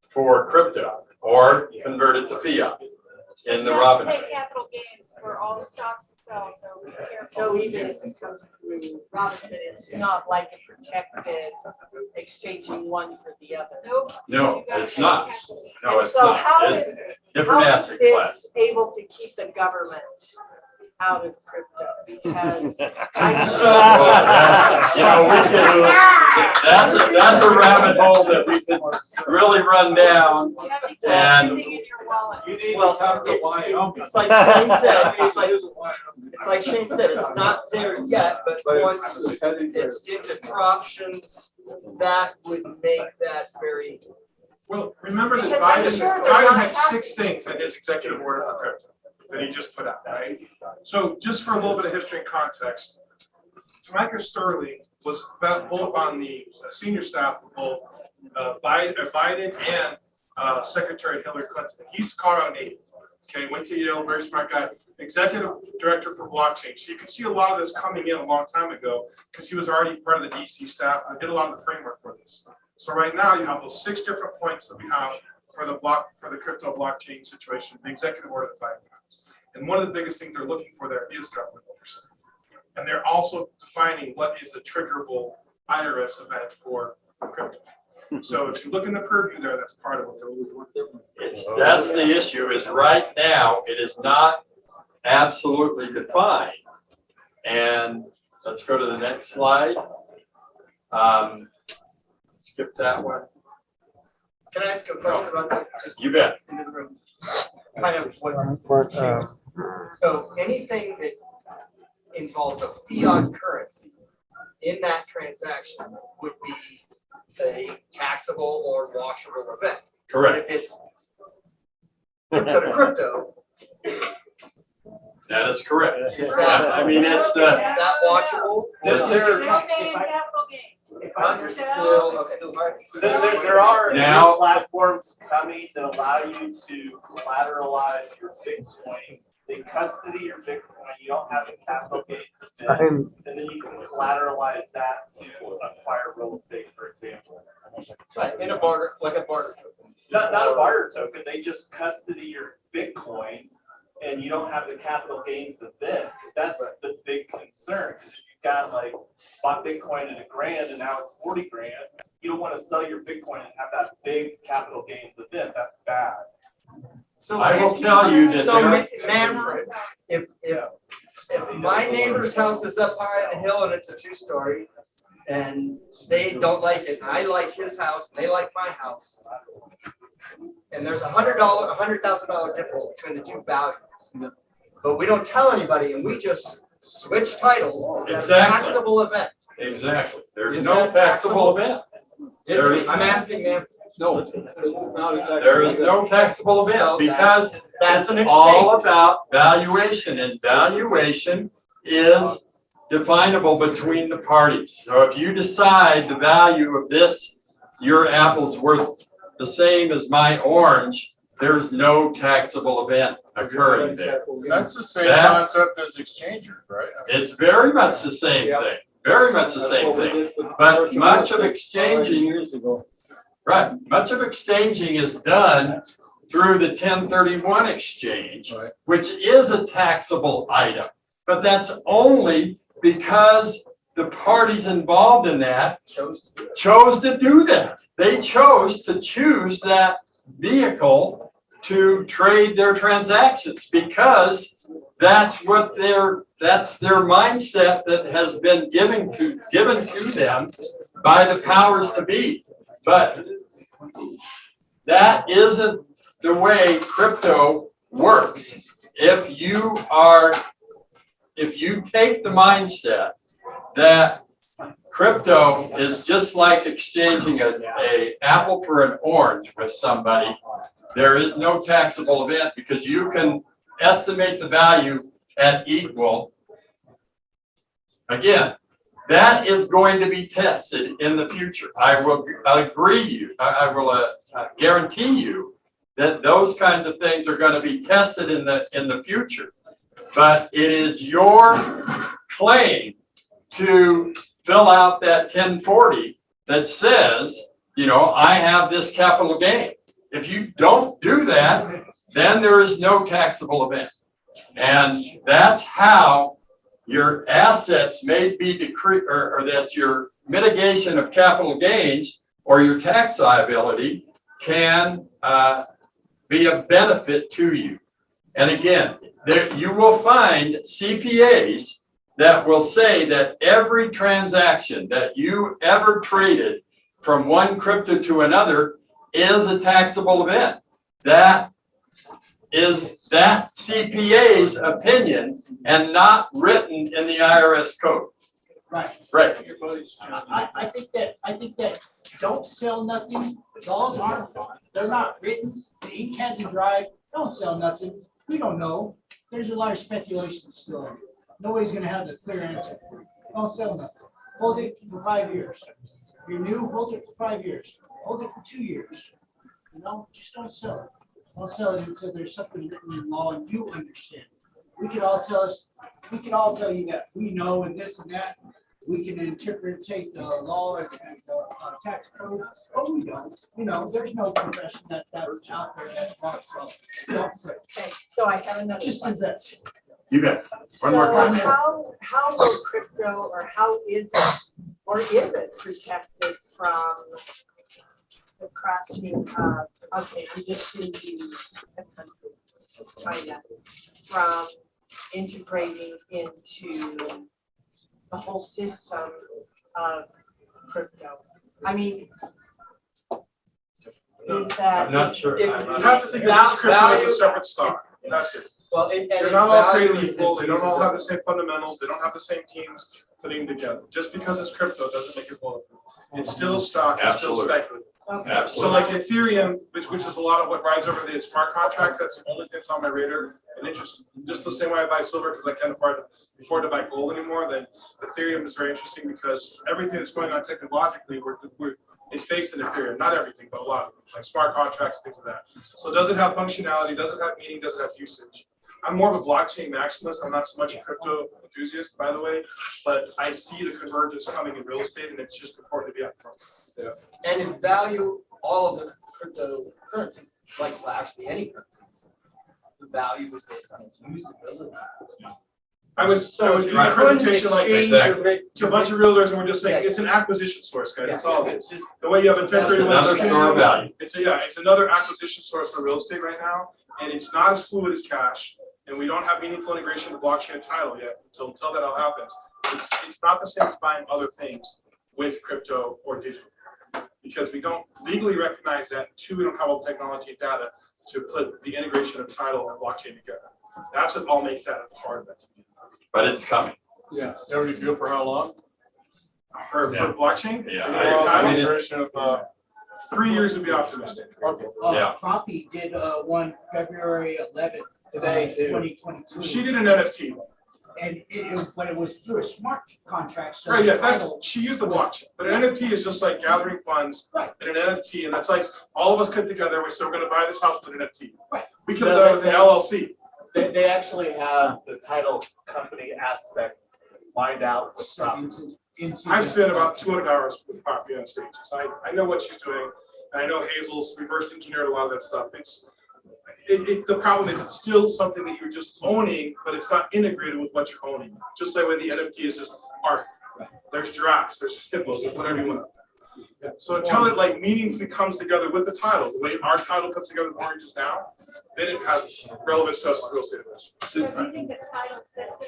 for crypto or convert it to fiat in the You have to Robinhood. pay capital gains for all the stocks you sell, so be careful. So even if it comes through Robinhood, it's not like a protected exchanging one for the other. Nope. No, You gotta it's pay not. capital gains. No, And it's so not. how It's is, different how is asset class. this able to keep the government out of crypto? Because I'm sure. We can, that's a rabbit hole that we can really run down. You have to keep And- everything in your wallet. You need Well, to talk to Wyoming. it's like Shane said, it's like Shane said, it's not there yet, but once it's into options, that would make that very. Well, remember that Because I'm Biden, sure they're Biden not had 6 things in his executive order for crypto that he just put out, right? So just for a little bit of history and context, Tamika Sterling was both on the senior staff of both Biden and Secretary Hillary Clinton. He used to call out an aide. Okay, went to Yale, very smart guy, executive director for blockchain. So you can see a lot of this coming in a long time ago because he was already part of the DC staff and did a lot of the framework for this. So right now you have those 6 different points that we have for the crypto blockchain situation, the executive order that I passed. And one of the biggest things they're looking for there is government oversight. And they're also defining what is a triggerable IRS event for crypto. So if you look in the purview there, that's part of what they're looking for. That's the issue, is right now, it is not absolutely defined. And let's go to the next slide. Skip that one. Can I ask a question about that? Just You bet. into the room. Kind of what. So anything that involves a fiat currency in that transaction would be a taxable or washable event. Correct. If it's crypto to crypto, That is correct. is that, I mean, it's is the, that watchable? It's- No pay in capital gains. I'm still, There are Now- new platforms coming that allow you to collateralize your Bitcoin. They custody your Bitcoin. You don't have a capital gains event, and then you can collateralize that to acquire real estate, for example. Right, in a barter, like a barter. Not a barter token. They just custody your Bitcoin, and you don't have the capital gains event, because that's the big concern. Because if you've got like bought Bitcoin at $1,000 and now it's 40 grand, you don't want to sell your Bitcoin and have that big capital gains event. That's bad. So I will tell you that So, there, ma'am, if my neighbor's house is up high on the hill and it's a 2-story, and they don't like it, and I like his house, and they like my house, and there's $100,000 difference between the two values, but we don't tell anybody, and we just switch titles, is that a Exactly. taxable event? exactly. There's Is no that taxable taxable? event. Is There it? is- I'm asking, ma'am. No, there is no taxable event because That's an it's all exchange. about valuation, and valuation is definable between the parties. So if you decide the value of this, your apple's worth the same as my orange, there's no taxable event occurring there. That's the same That- concept as exchangers, right? It's very much the same thing, very much the same thing. But much of exchanging, right, much of exchanging is done through the 1031 exchange, Right. which is a taxable item. But that's only because the parties involved in that chose to do that. They chose to choose that vehicle to trade their transactions because that's their mindset that has been given to them by the powers to be. But that isn't the way crypto works. If you take the mindset that crypto is just like exchanging a apple for an orange with somebody, there is no taxable event because you can estimate the value at equal. Again, that is going to be tested in the future. I will guarantee you that those kinds of things are going to be tested in the future. But it is your claim to fill out that 1040 that says, I have this capital gain. If you don't do that, then there is no taxable event. And that's how your assets may be decreased, or that your mitigation of capital gains or your tax liability can be a benefit to you. And again, you will find CPAs that will say that every transaction that you ever traded from one crypto to another is a taxable event. That is that CPA's opinion and not written in the IRS code. Right. Right. I think that don't sell nothing, those aren't, they're not written, the ink hasn't dried, don't sell nothing, we don't know. There's a lot of speculation still in it. Nobody's gonna have the clear answer. Don't sell nothing. Hold it for 5 years. If you're new, hold it for 5 years. Hold it for 2 years. Just don't sell it. Don't sell it until there's something written in law and you understand. We could all tell you that we know and this and that. we can interpret the law and tax code. Oh, we don't, there's no profession that's out there that's wrong, so don't say. Okay, so I have another Just do question. this. You bet. One more So question. how will crypto, or how is it protected from the crashing of, okay, I'm just gonna use a country, China, from integrating into the whole system of crypto? I mean, is that? I'm not sure. If- I'm You not have to sure. think of each crypto as a Value- separate stock. That's it. Well, and They're its not all value created is equal. They don't all have the its same fundamentals. They don't have the same teams putting together. Just because it's crypto doesn't make it bulletproof. It's still stock. It's still Absolutely. speculative. Okay. So Absolutely. like Ethereum, which is a lot of what rides over the smart contracts, that's the only thing that's on my radar and interesting. Just the same way I buy silver because I can't afford to buy gold anymore, then Ethereum is very interesting because everything that's going on technologically, it's based in Ethereum. Not everything, but a lot of it, like smart contracts, things like that. So it doesn't have functionality, doesn't have meaning, doesn't have usage. I'm more of a blockchain maximalist. I'm not so much a crypto enthusiast, by the way, but I see the convergence coming in real estate, and it's just important to be upfront. and its value, all of the cryptocurrencies, like actually any currencies, the value is based on its usability. I was doing a Right. presentation like Exchange that your rate to a bunch of realtors, and we're just saying Yeah. it's an acquisition source, guys. That's Yeah, all it it's is. just The way you have a It's 1031 another exchange, store of value. it's another acquisition source for real estate right now, and it's not as fluid as cash. And we don't have meaningful integration with blockchain and title yet. Until that all happens, it's not the same as buying other things with crypto or digital, because we don't legally recognize that. Two, we don't have all the technology and data to put the integration of title and blockchain together. That's what all makes that a part of it. But it's coming. Yeah. Never feel for how long? For Yeah. blockchain, Yeah, for I title, mean, Integration of, 3 years would be optimistic. okay. Yeah. Poppy did one February 11th. Today, too. 2022. She did an NFT. And but it was through a smart contract. So Right, yeah, the that's, title- she used the blockchain, but an NFT is just like gathering funds Right. in an NFT, and that's like, all of us get together, we say we're gonna buy this house with an NFT. Right. We could have done it with an LLC. They actually have the title company aspect lined out with property. into I've the- spent about 200 hours with Poppy on stage, so I know what she's doing, and I know Hazel's reverse engineered a lot of that stuff. The problem is it's still something that you're just owning, but it's not integrated with what you're owning. Just the way the NFT is just art. There's giraffes, there's hippos, there's whatever you want. Yeah. So until it like meaningfully comes together with the title, the way our title comes together with oranges now, then it has relevance to us as real estate investors. So do you think the title system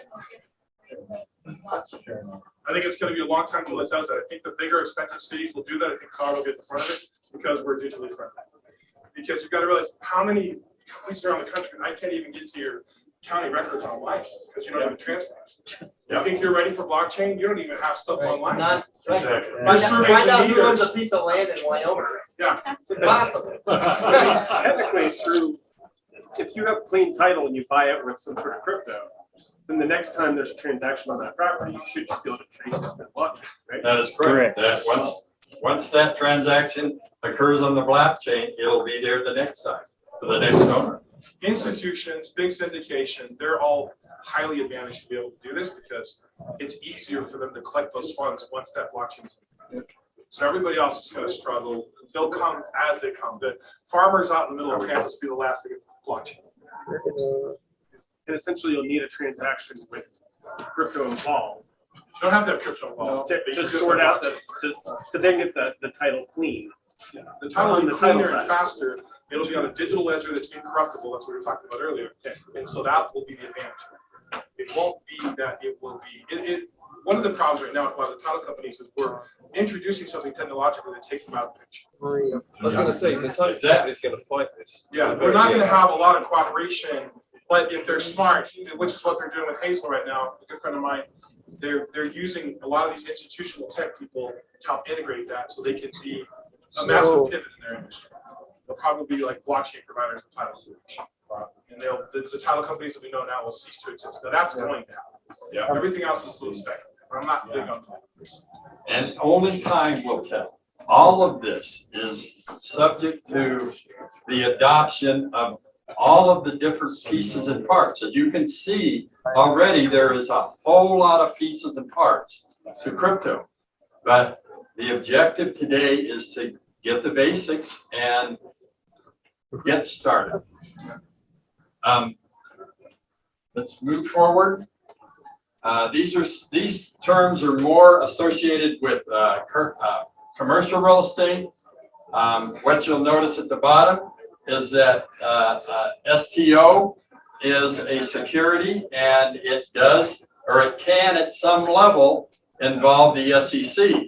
I think it's going to be a long time till it does that. I think the bigger, expensive cities will do that. I think Colorado will get in front of it because we're digitally friendly. Because you've got to realize how many places around the country, I can't even get to your county records online because you don't have a transfer. You think you're ready for blockchain? You don't even have stuff online. Not, right. Exactly. My Find surveys find out and who owns a meters. piece of land in Wyoming. Yeah. It's impossible. Technically, if you have clean title and you buy it with some sort of crypto, then the next time there's a transaction on that property, you should just be able to trace it and watch it, right? That is correct. That once that transaction occurs on the blockchain, it'll be there the next time for the next owner. Institutions, big syndications, they're all highly advantaged to be able to do this because it's easier for them to collect those funds once that blockchain is. So everybody else is going to struggle. They'll come as they come. The farmers out in the middle of Kansas will be the last to get blockchain. And essentially, you'll need a transaction with crypto involved You don't have to have crypto involved. to but you just just sort have out to then get the title clean. The title will on be the title cleaner and side. faster. It'll be on a digital ledger that's incorruptible. That's what we were talking about earlier. And so that will be the advantage. It won't be that it will be, one of the problems right now with a lot of the title companies is we're introducing something technologically that takes them out of the picture. I was gonna say, the title Exactly. company's gonna fight this. Yeah, we're not gonna have a lot of cooperation, but if they're smart, which is what they're doing with Hazel right now, a good friend of mine, they're using a lot of these institutional tech people to help integrate that so they can be a massive pivot in their industry. They'll probably be like blockchain providers of title solution. And the title companies that we know now will cease to exist. Now that's going down. Yeah. Everything else is a little speculative. I'm not big on that. And only time will tell. All of this is subject to the adoption of all of the different pieces and parts. As you can see, already there is a whole lot of pieces and parts to crypto. But the objective today is to get the basics and get started. Let's move forward. These terms are more associated with commercial real estate. What you'll notice at the bottom is that STO is a security, and it does, or it can at some level, involve the SEC.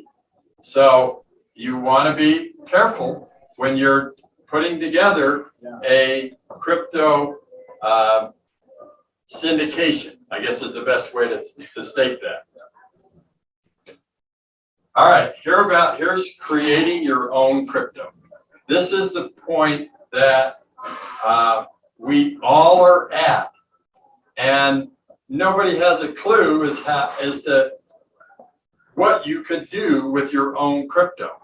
So you want to be careful when you're putting together a crypto syndication, I guess is the best way to state that. All right, here's creating your own crypto. This is the point that we all are at, and nobody has a clue as to what you could do with your own crypto.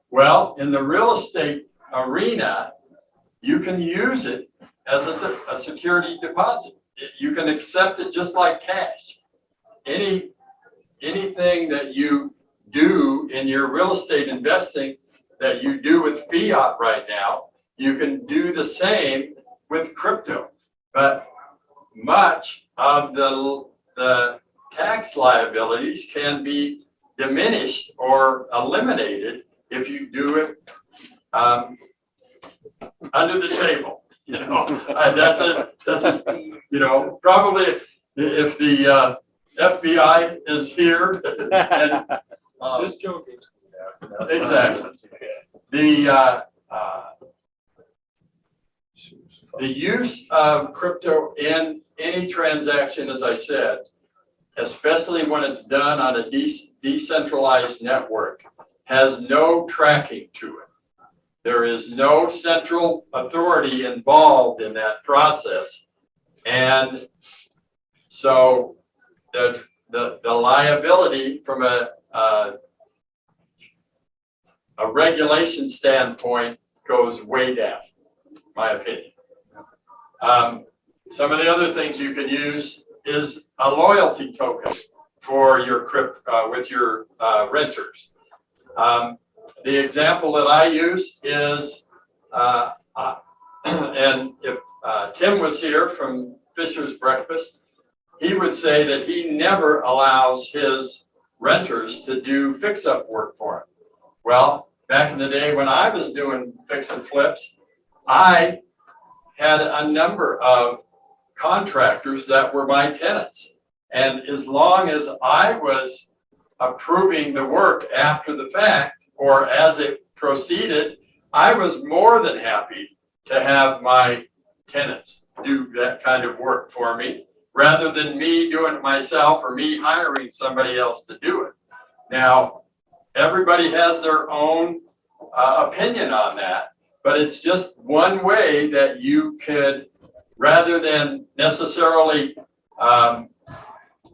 Well, in the real estate arena, you can use it as a security deposit. You can accept it just like cash. Anything that you do in your real estate investing that you do with fiat right now, you can do the same with crypto. But much of the tax liabilities can be diminished or eliminated if you do it under the table. You know, that's a probably if the FBI is here. And, Just joking. Exactly. The use of crypto in any transaction, as I said, especially when it's done on a decentralized network, has no tracking to it. There is no central authority involved in that process. And so the liability from a regulation standpoint goes way down, my opinion. Some of the other things you can use is a loyalty token for your with your renters. The example that I use is, and if Tim was here from Fisher's Breakfast, he would say that he never allows his renters to do fix-up work for him. Well, back in the day when I was doing fix and flips, I had a number of contractors that were my tenants. And as long as I was approving the work after the fact, or as it proceeded, I was more than happy to have my tenants do that kind of work for me, rather than me doing it myself or me hiring somebody else to do it. Now, everybody has their own opinion on that, but it's just one way that you could, rather than necessarily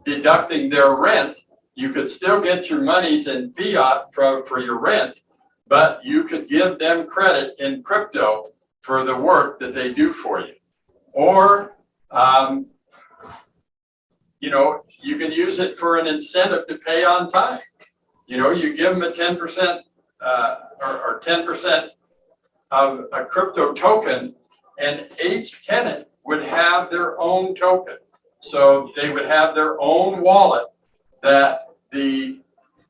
deducting their rent, you could still get your monies in fiat for your rent, but you could give them credit in crypto for the work that they do for you. Or, you can use it for an incentive to pay on time. You give them a 10% or 10% of a crypto token, and each tenant would have their own token. So they would have their own wallet that the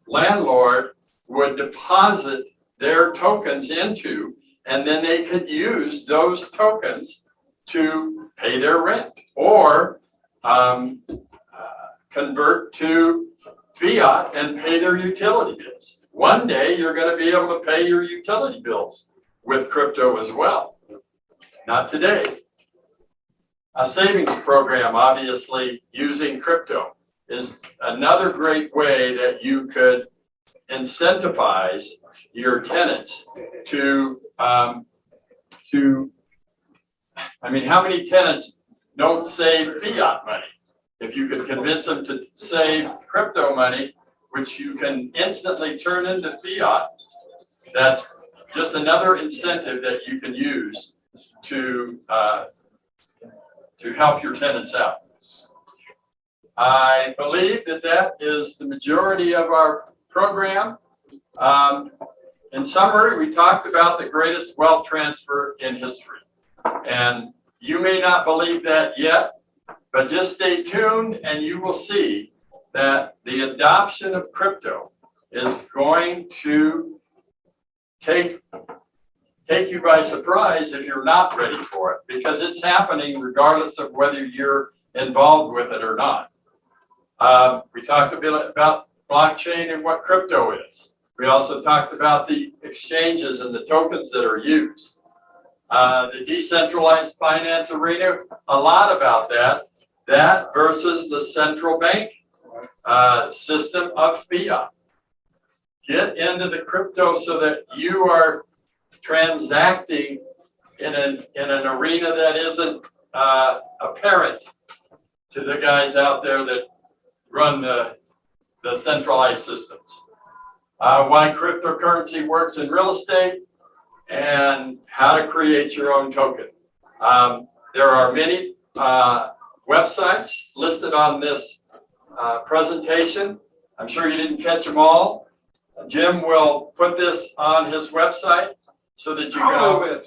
landlord would deposit their tokens into, and then they could use those tokens to pay their rent or convert to fiat and pay their utility bills. One day you're going to be able to pay your utility bills with crypto as well. Not today. A savings program, obviously, using crypto is another great way that you could incentivize your tenants to how many tenants don't save fiat money? If you could convince them to save crypto money, which you can instantly turn into fiat, that's just another incentive that you can use to help your tenants out. I believe that that is the majority of our program. In summary, we talked about the greatest wealth transfer in history. And you may not believe that yet, but just stay tuned and you will see that the adoption of crypto is going to take you by surprise if you're not ready for it, because it's happening regardless of whether you're involved with it or not. We talked a bit about blockchain and what crypto is. We also talked about the exchanges and the tokens that are used. The decentralized finance arena, a lot about that versus the central bank system of fiat. Get into the crypto so that you are transacting in an arena that isn't apparent to the guys out there that run the centralized systems. Why cryptocurrency works in real estate and how to create your own token. There are many websites listed on this presentation. I'm sure you didn't catch them all. Jim will put this on his website so that you can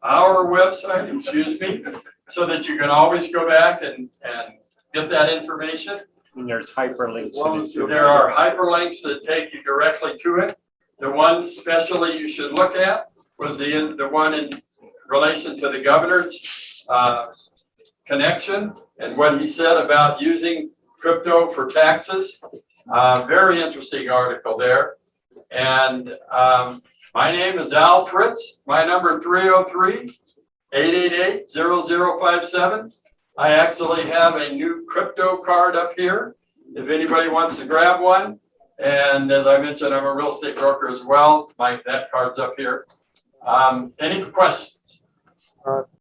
our website, excuse me, so that you can always go back and get that information. And there's hyperlinks. There are hyperlinks that take you directly to it. The one especially you should look at was the one in relation to the governor's connection and what he said about using crypto for taxes. Very interesting article there. And my name is Al Fritts. My number 303-888-0057. I actually have a new crypto card up here if anybody wants to grab one. And as I mentioned, I'm a real estate broker as well. That card's up here. Any questions?